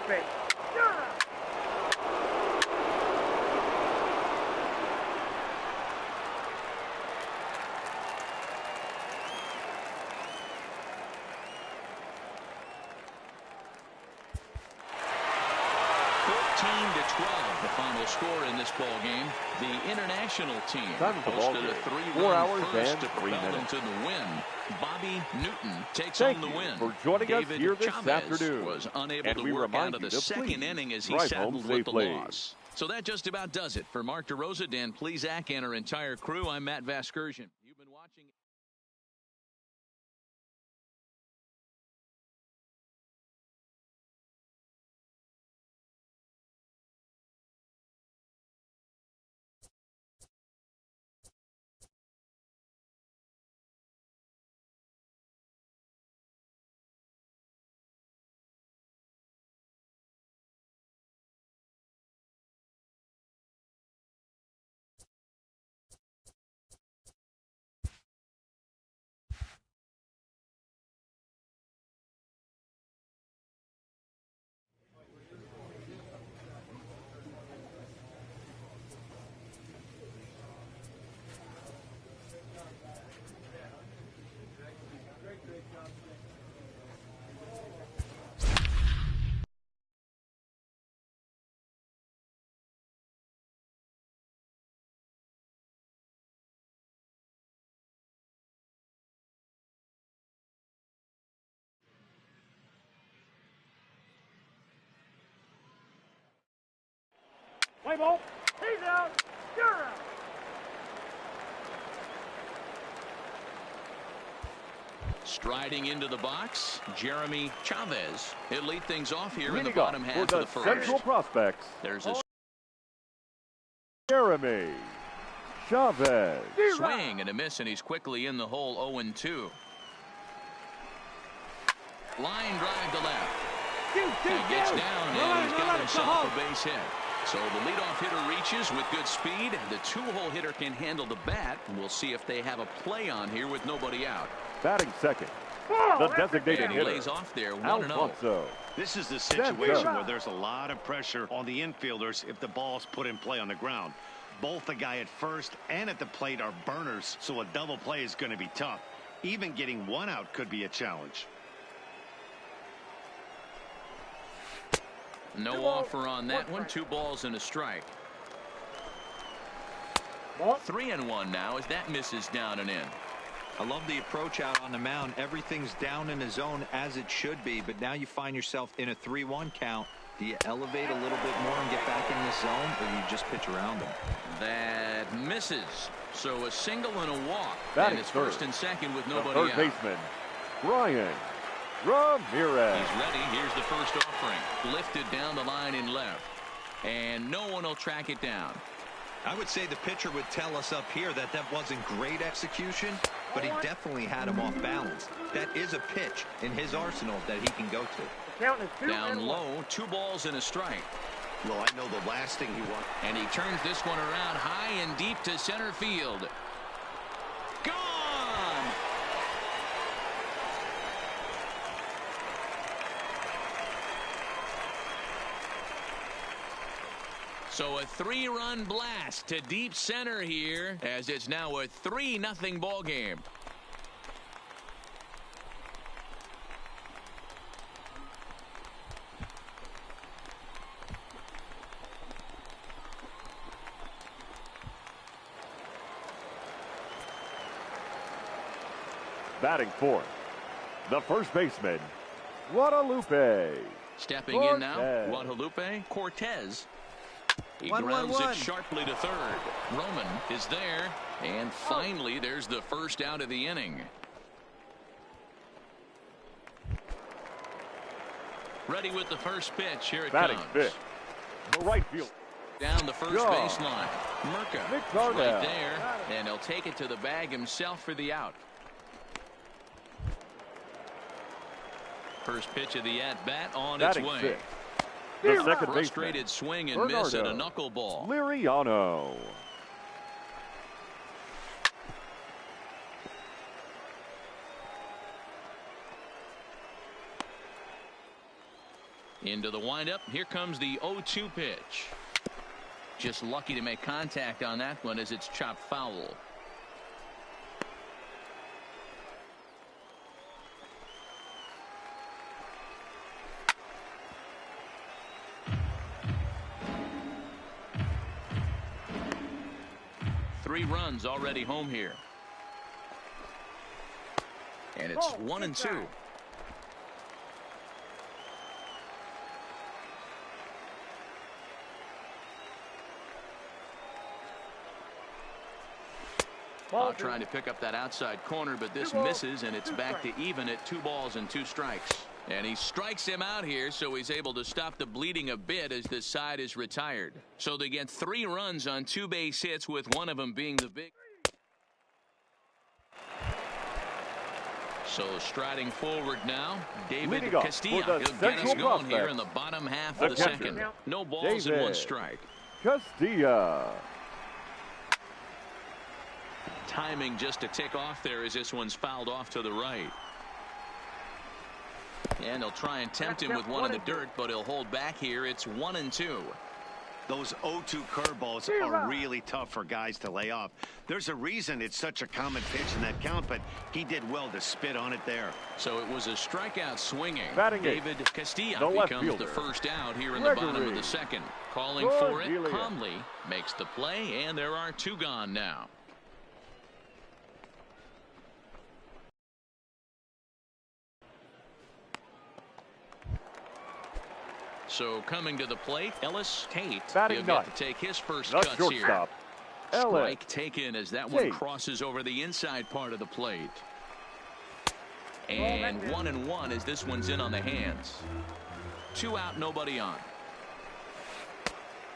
base. You're out. The final score in this ball game. The international team posted a 3-run first to propel them to the win. Bobby Newton takes home the win. For joining us here this Chavez afternoon. was unable to work out of the second inning as he settled with the loss. So that just about does it. For Mark DeRosa, Dan Plesac, and our entire crew, I'm Matt Vasgersian. You've been watching. Play ball. He's out. You're out. Striding into the box, Jeremy Chavez. He'll lead things off here in the bottom half of the first. Central Prospects. There's a Jeremy Chavez. Swing and a miss, and he's quickly in the hole. 0-2. Line drive to left. And gets down, and he's got himself a base hit. So the leadoff hitter reaches with good speed. The two-hole hitter can handle the bat. We'll see if they have a play on here with nobody out. Batting second, the designated hitter, lays off there, 1-0. Alfonso. This is the situation where there's a lot of pressure on the infielders if the ball's put in play on the ground. Both the guy at first and at the plate are burners, so a double play is going to be tough. Even getting one out could be a challenge. No offer on that one. 2 balls and a strike. 3-1 now as that misses down and in. I love the approach out on the mound. Everything's down in the zone as it should be, but now you find yourself in a 3-1 count. Do you elevate a little bit more and get back in this zone, or you just pitch around them? That misses. So a single and a walk. Batting and it's first and second with nobody third out. Baseman, Brian Ramirez. He's ready. Here's the first offering. Lifted down the line in left. And no one will track it down. I would say the pitcher would tell us up here that that wasn't great execution, but he definitely had him off balance. That is a pitch in his arsenal that he can go to. Down low, 2 balls and a strike. Well, I know the last thing he wants. And he turns this one around high and deep to center field. Gone! So a 3-run blast to deep center here as it's now a 3-0 ball game. Batting fourth, the first baseman, Guadalupe. Stepping in now, Guadalupe Cortez. He grounds it sharply to third. Roman is there. And finally, there's the first out of the inning. Ready with the first pitch. Here it Batting comes. fifth, the right field. Down the first baseline. Murka right there. And he'll take it to the bag himself for the out. First pitch of the at-bat on its way. Fifth. The second frustrated baseman, swing and miss at a knuckleball. Liriano. Into the windup. Here comes the 0-2 pitch. Just lucky to make contact on that one as it's chopped foul. Three runs already home here. And it's 1-2. Ball trying to pick up that outside corner, but this misses, and it's back to even at 2 balls and 2 strikes. And he strikes him out here, so he's able to stop the bleeding a bit as this side is retired. So they get 3 runs on 2 base hits, with one of them being the big. So striding forward now, David Castilla. He'll get us going here in the bottom half of the second. No balls and 1 strike. Castilla. Timing just a tick off there as this one's fouled off to the right. And they'll try and tempt him with one in the dirt, but he'll hold back here. It's 1-2. Those 0-2 curveballs are really tough for guys to lay off. There's a reason it's such a common pitch in that count, but he did well to spit on it there. So it was a strikeout swinging. David Castilla becomes the first out here in the bottom of the second. Calling for it, calmly makes the play, and there are 2 gone now. So coming to the plate, Ellis Tate. He'll get to take his first cuts here. Strike taken as that one crosses over the inside part of the plate. And 1-1 as this one's in on the hands. 2 out, nobody on.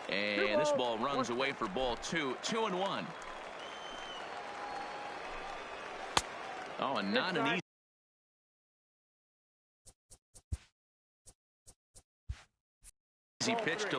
And this ball runs away for ball 2. 2-1. Oh, and not an easy pitch to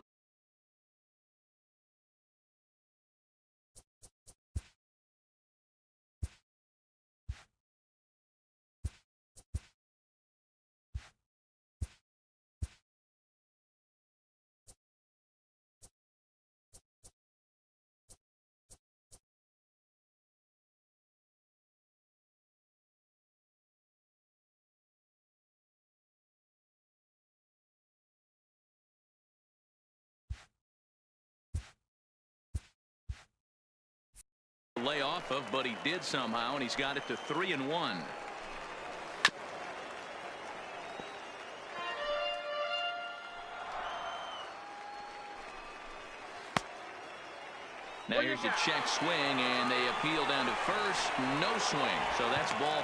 lay off of, but he did somehow, and he's got it to 3-1. Now here's a check swing, and they appeal down to first. No swing, so that's ball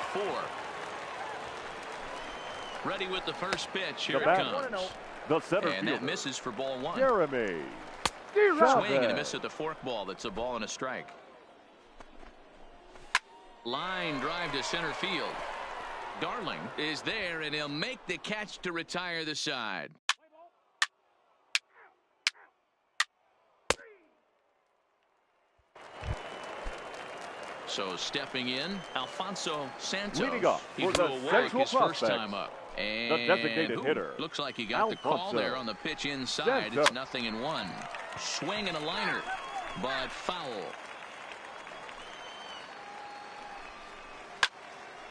4. Ready with the first pitch. Here it comes. The center and that misses for ball 1. Jeremy. Swing and a miss at the forkball. That's a ball and a strike. Line drive to center field. Darling is there, and he'll make the catch to retire the side. So stepping in, Alfonso Santos. Leading off He for threw the a walk Central his first Prospects, time up. And the designated hitter. Looks like he got the call there on the pitch inside. Santos. It's 0-1. Swing and a liner, but foul.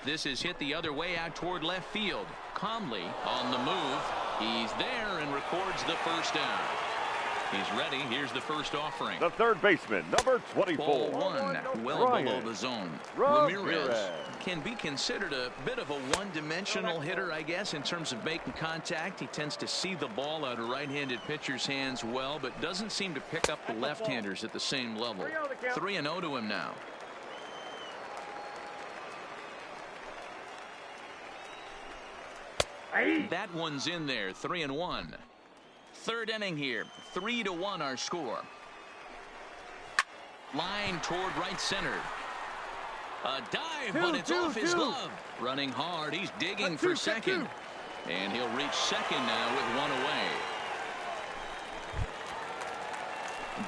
This is hit the other way out toward left field. Calmly on the move. He's there and records the first down. He's ready. Here's the first offering. The third baseman, number 24. Ball 1, well below the zone. Ramirez can be considered a bit of a one-dimensional hitter, I guess, in terms of making contact. He tends to see the ball out of right-handed pitcher's hands well, but doesn't seem to pick up the left-handers at the same level. 3-0 to him now. That one's in there. 3-1. Third inning here. 3-1 our score. Line toward right center. A dive, but it's off his glove. Running hard. He's digging for second. And he'll reach second now with one away.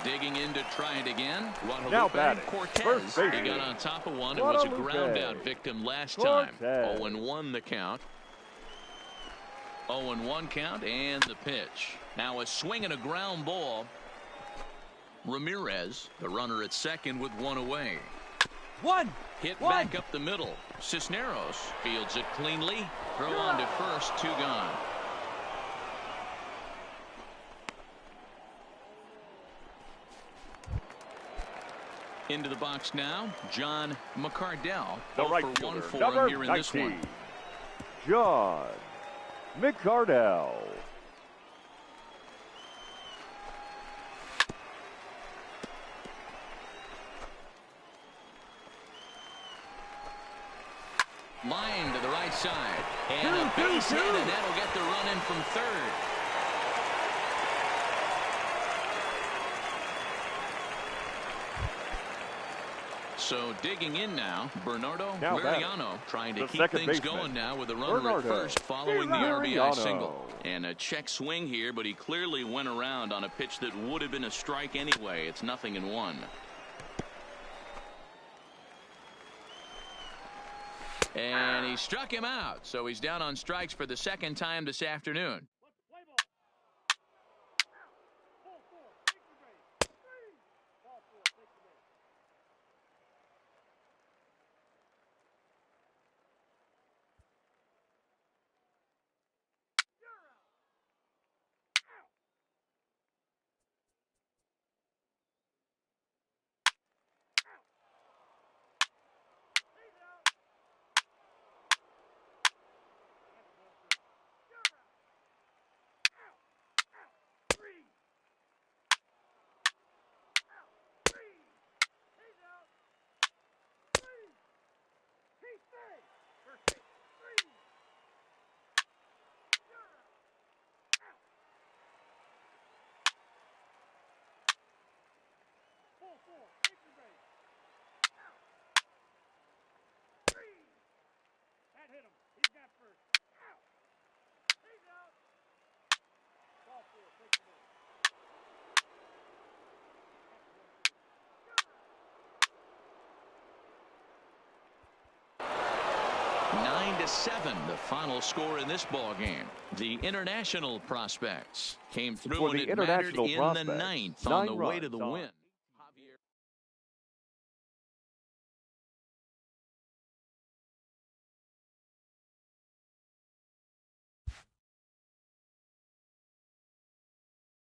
Digging in to try it again. Now batting. Cortez. He got on top of one and was a ground out victim last time. 0-1 the count. 0-1 count and the pitch. Now a swing and a ground ball. Ramirez, the runner at second with one away. Hit back up the middle. Cisneros fields it cleanly. Throw on to first, 2 gone. Into the box now, John McCardell. The right for 1 fielder, for number him here in this 19, one. John McCardell. Line to the right side. And a base hit, and that'll get the run in from third. So digging in now, Bernardo Mariano trying to keep things going now with a runner at first following the RBI single. And a check swing here, but he clearly went around on a pitch that would have been a strike anyway. It's 0-1. And he struck him out, so he's down on strikes for the second time this afternoon. That hit him. He's got first. Out. He's out. Ball 4. Take the ball. 9-7, the final score in this ball game. The international prospects came through For and the it mattered international in prospects, the 9th 9 on the way to runs the on. win.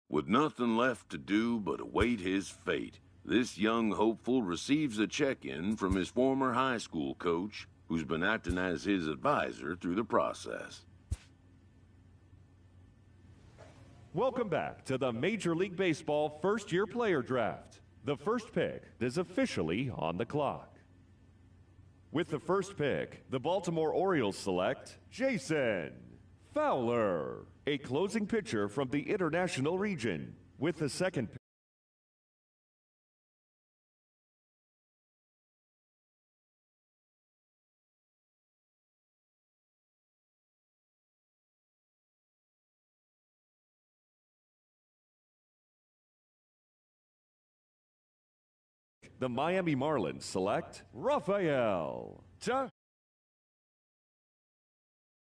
With nothing left to do but await his fate, this young hopeful receives a check-in from his former high school coach, who's been acting as his advisor through the process. Welcome back to the Major League Baseball first-year player draft. The first pick is officially on the clock. With the first pick, the Baltimore Orioles select Jason Fowler, a closing pitcher from the International region. With the second pick, the Miami Marlins select Rafael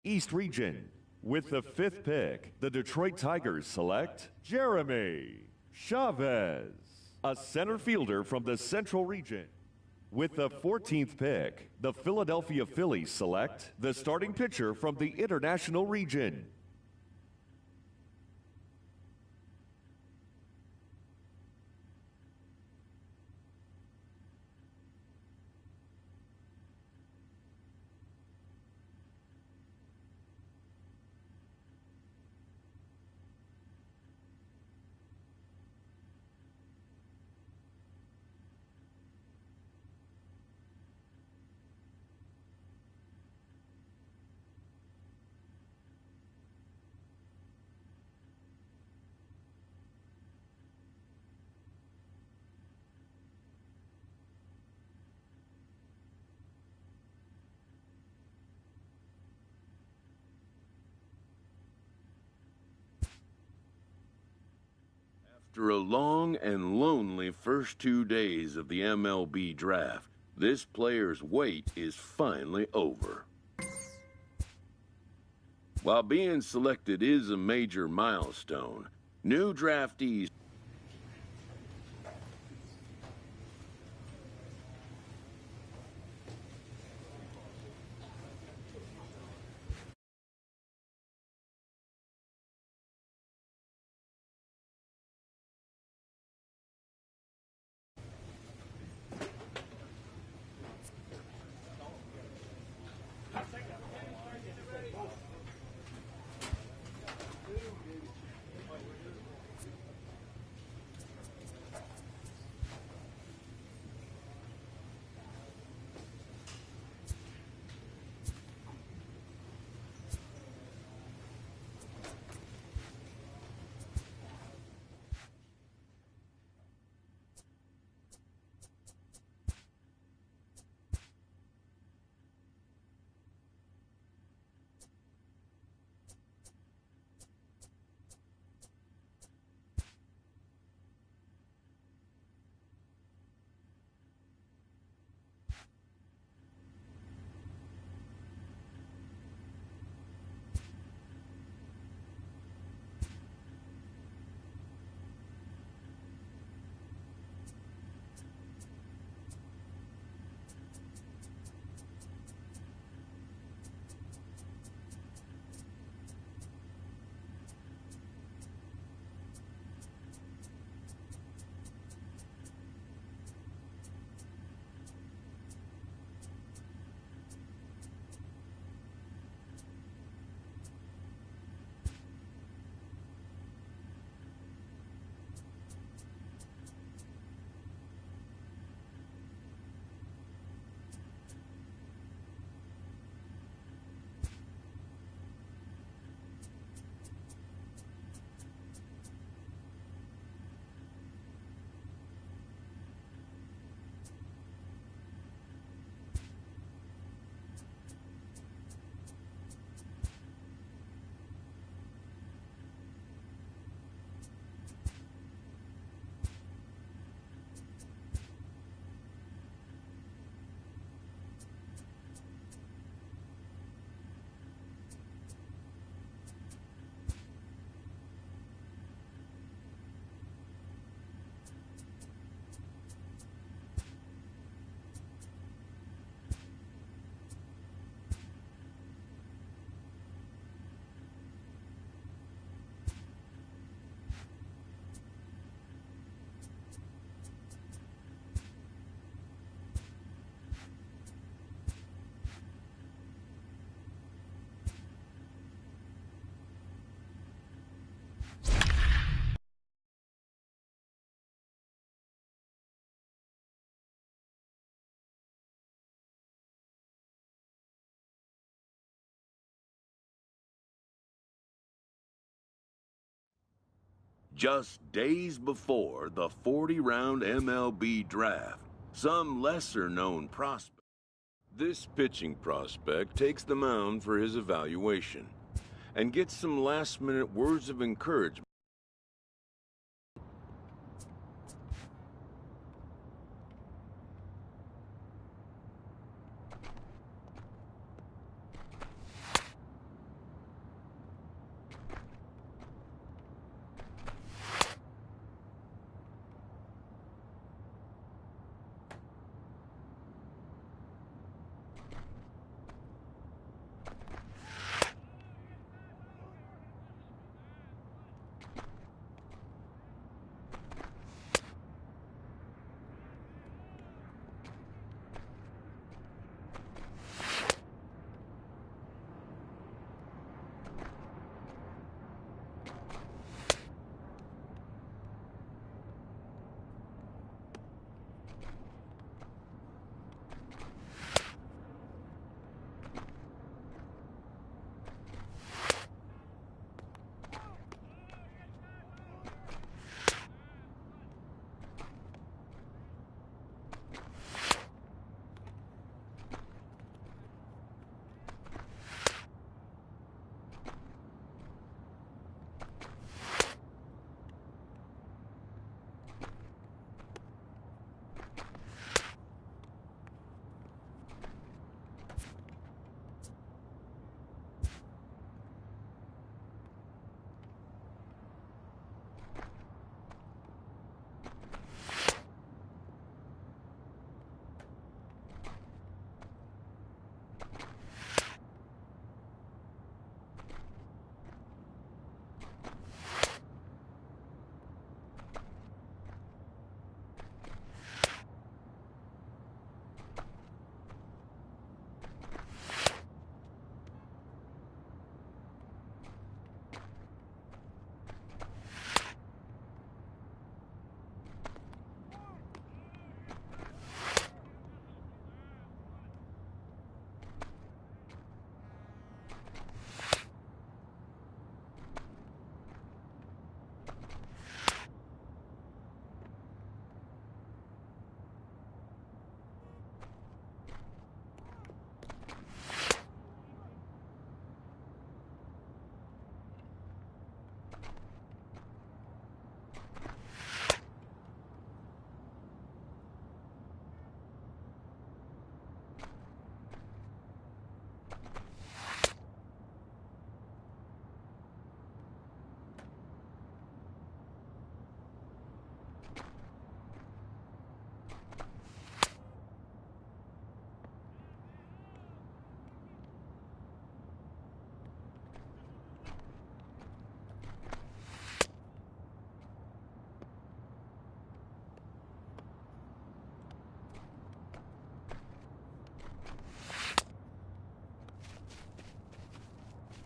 East Region. With the fifth pick, the Detroit Tigers select Jeremy Chavez, a center fielder from the Central Region. With the 14th pick, the Philadelphia Phillies select the starting pitcher from the International Region. After a long and lonely first 2 days of the MLB draft, this player's wait is finally over. While being selected is a major milestone, new draftees just days before the 40-round MLB draft, some lesser-known prospect. This pitching prospect takes the mound for his evaluation and gets some last-minute words of encouragement.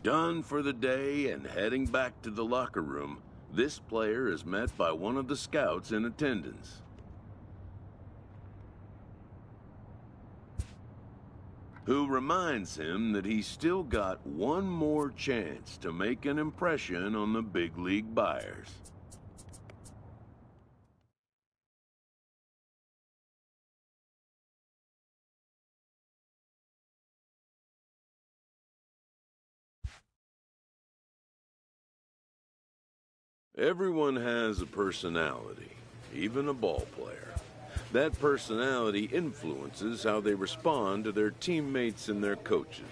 Done for the day and heading back to the locker room, this player is met by one of the scouts in attendance. Who reminds him that he's still got one more chance to make an impression on the big league buyers. Everyone has a personality, even a ball player. That personality influences how they respond to their teammates and their coaches.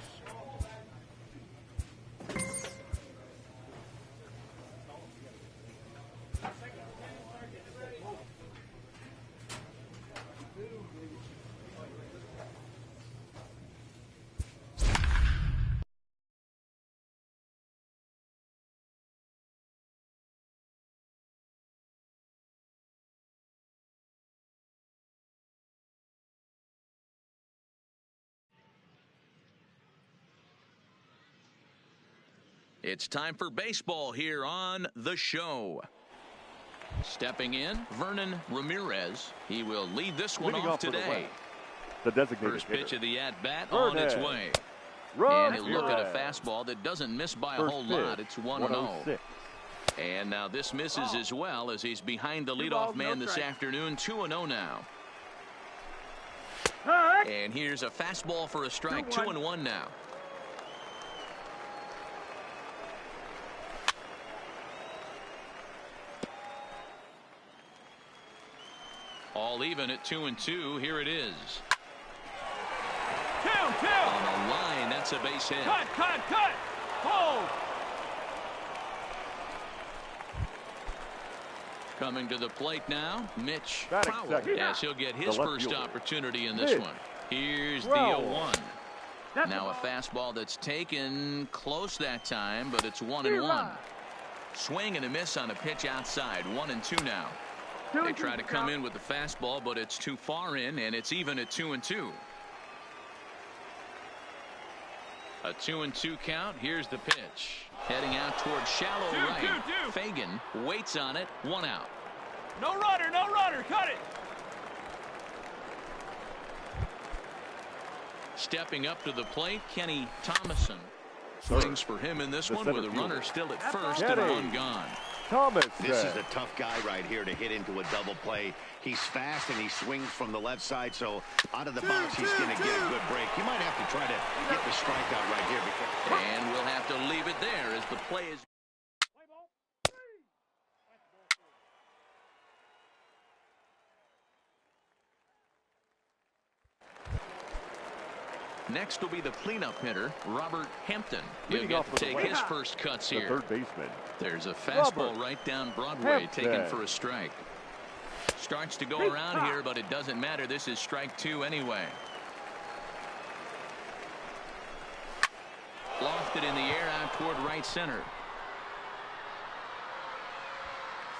It's time for baseball here on the show. Stepping in, Vernon Ramirez. He will lead this one off today. The designated First pitch hitter. of the at-bat on Vernon its way. And he'll look at a fastball that doesn't miss by a whole lot. It's 1-0. And now this misses as well as he's behind the leadoff man this afternoon. 2-0 now. And here's a fastball for a strike. 2-1 now. All even at 2-2. Here it is. 2-2. On the line, that's a base hit. Cut. Hold. Coming to the plate now, Mitch Batting Fowler. second. Yes, he'll get his The left first fielder. opportunity in this Mitch one. Here's the Fowler. 0-1. That's Now a ball. fastball that's taken close that time, but it's 1-1. Swing and a miss on a pitch outside. 1-2 now. They try to come in with the fastball, but it's too far in, and it's even at 2-2. A 2-2 count. Here's the pitch. Heading out towards shallow right. Fagan waits on it. 1 out. No runner. Cut it. Stepping up to the plate, Kenny Thomason. Swings for him in this one with a runner still at first and Kenny. 1 gone. Thomas. This is a tough guy right here to hit into a double play. He's fast and he swings from the left side, so out of the box he's going to get a good break. You might have to try to get the strikeout right here. Because And we'll have to leave it there as the play is. Play ball. 3. That's ball 4. Next will be the cleanup hitter, Robert Hampton. He'll Leading get off to with the take win. his first cuts The here. third baseman. There's a fastball Robert right down Broadway Hampton. taken for a strike. Starts to go around here, but it doesn't matter. This is strike 2 anyway. Lofted in the air out toward right center.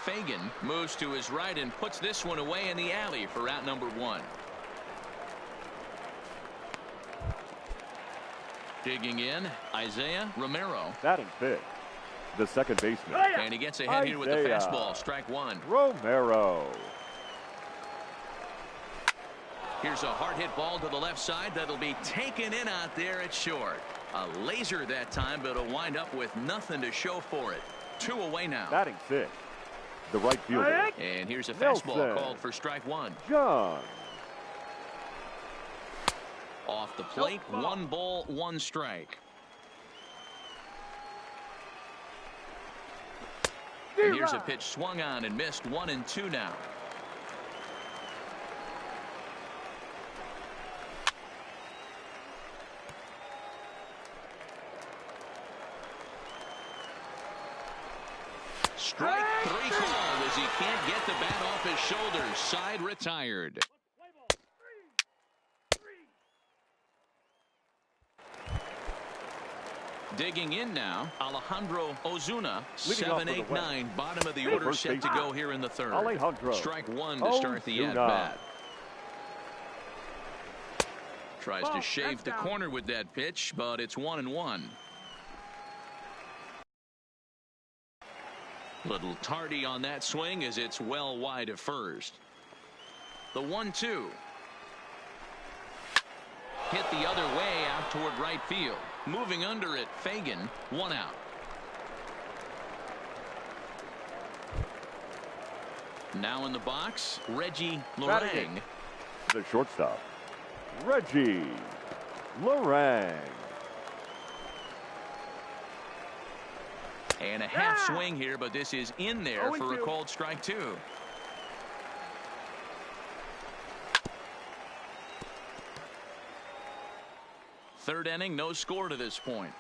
Fagan moves to his right and puts this one away in the alley for out number 1. Digging in, Isaiah Romero. Batting fifth. The second baseman. And he gets ahead here with the Isaiah fastball. Strike 1. Romero. Here's a hard hit ball to the left side that'll be taken in out there at short. A laser that time, but it'll wind up with nothing to show for it. 2 away now. Batting sixth. The right fielder. And here's a Nelson. fastball called for strike 1. John. Off the plate, 1 ball, 1 strike. And here's a pitch swung on and missed. 1-2 now. Strike 3 called as he can't get the bat off his shoulders. Side retired. Play ball. 3. Digging in now, Alejandro Ozuna, Leading off with a 7-8-9, bottom of the order, First set to baseman. go here in the third. Alejandro Strike 1 to start the Ozuna. at-bat. Tries to Ball, shave that's the down. corner with that pitch, but it's 1-1. Little tardy on that swing as it's well wide of first. The 1-2. Hit the other way out toward right field. Moving under it, Fagan, 1 out. Now in the box, Reggie Lorang. The shortstop, Reggie Lorang. And a half swing here, but this is in there for a called strike 2. Third inning, no score to this point.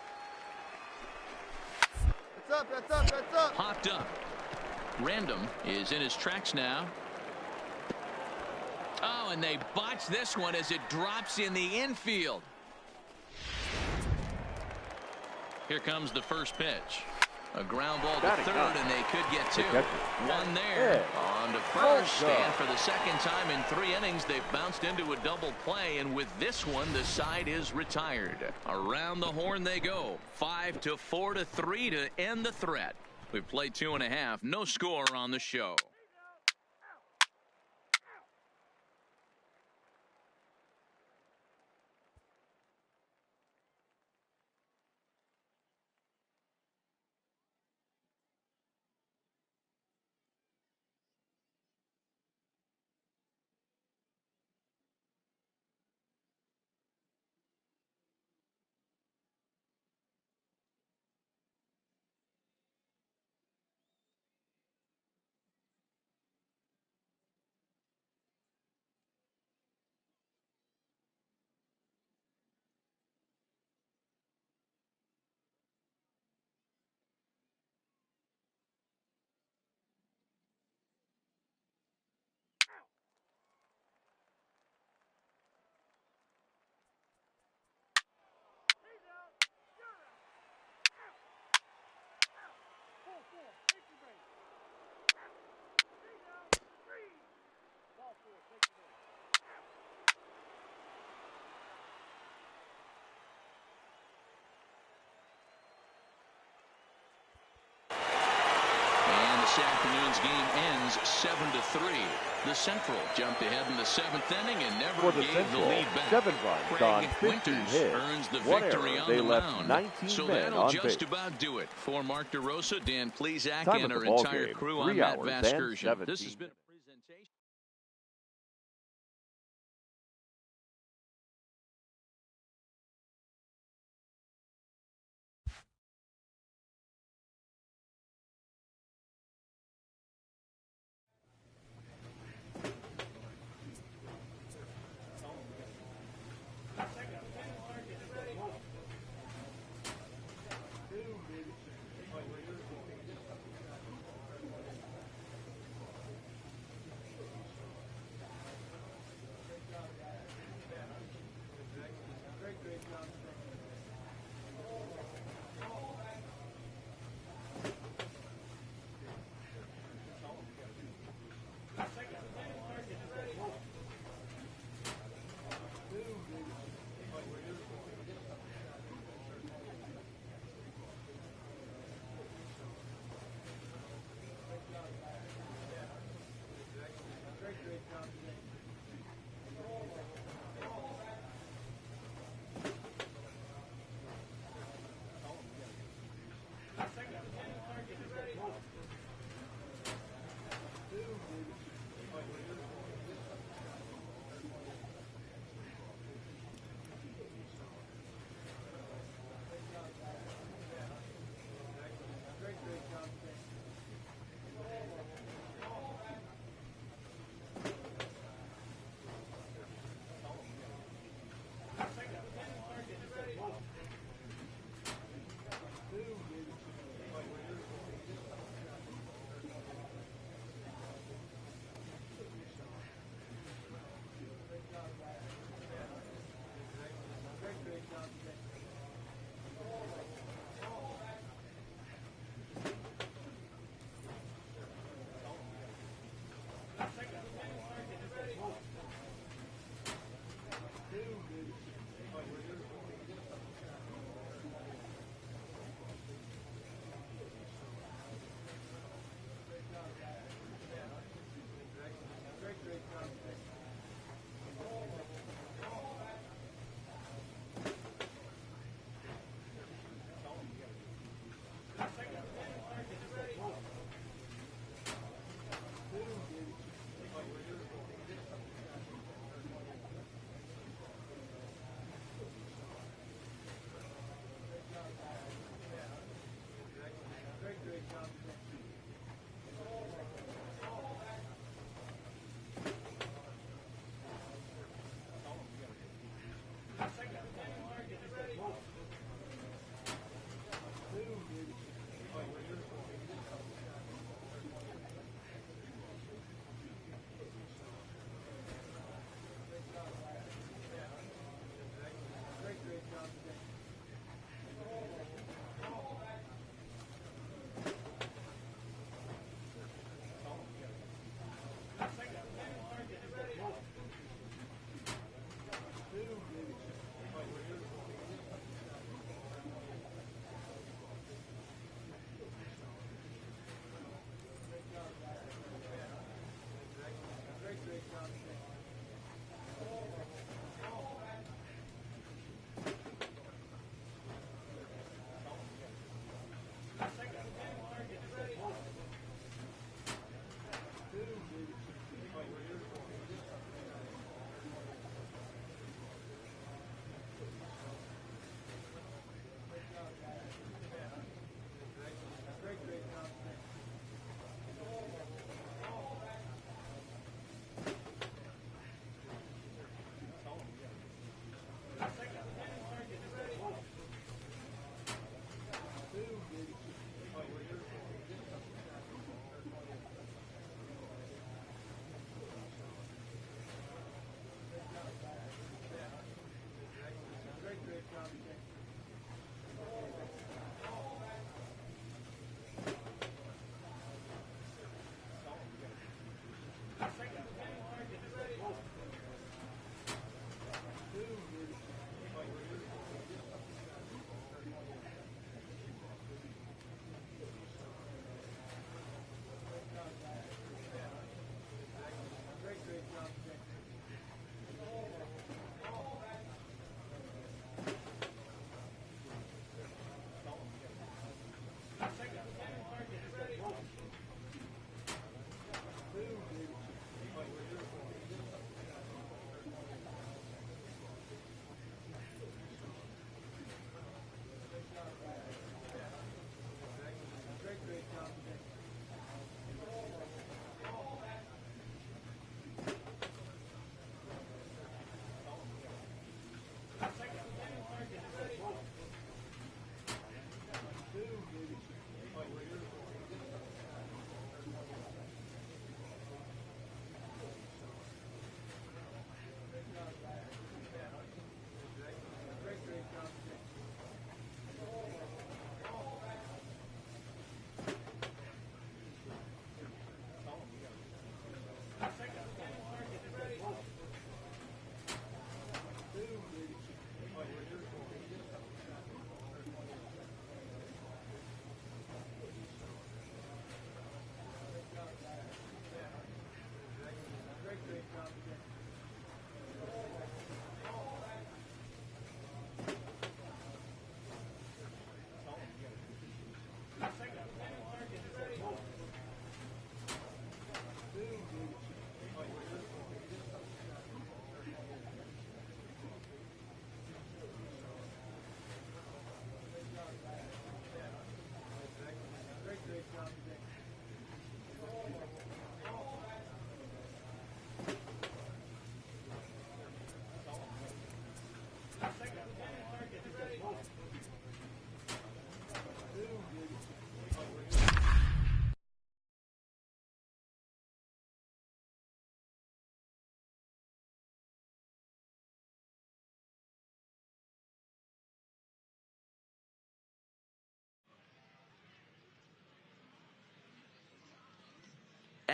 That's up. Popped up. Random is in his tracks now. Oh, and they botch this one as it drops in the infield. Here comes the first pitch. A ground ball to third, and they could get 2. One there. On to first. And for the second time in 3 innings, they've bounced into a double play. And with this one, the side is retired. Around the horn they go. 5-4-3 to end the threat. We've played 2.5. No score on the show. This afternoon's game ends 7-3. The Central jumped ahead in the 7th inning and never gave the lead back. 7 runs on 15 Winters hits. earns the 1 victory error. on They the left mound. 19 So men that'll on just base. about do it. For Mark DeRosa, Dan Plesac, Time and of our the ball entire game, crew, 3 I'm Matt hours and Vasgersian. This 17 has been a presentation.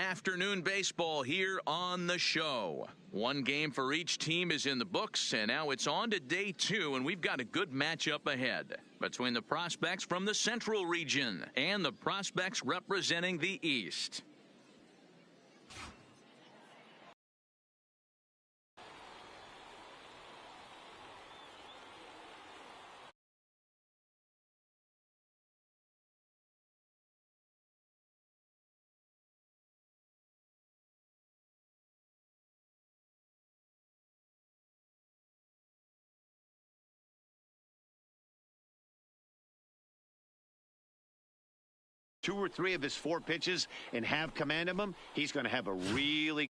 Afternoon baseball here on the show. One game for each team is in the books, and now it's on to day 2, and we've got a good matchup ahead between the prospects from the Central region and the prospects representing the East. Two or three of his 4 pitches and have command of them, he's going to have a really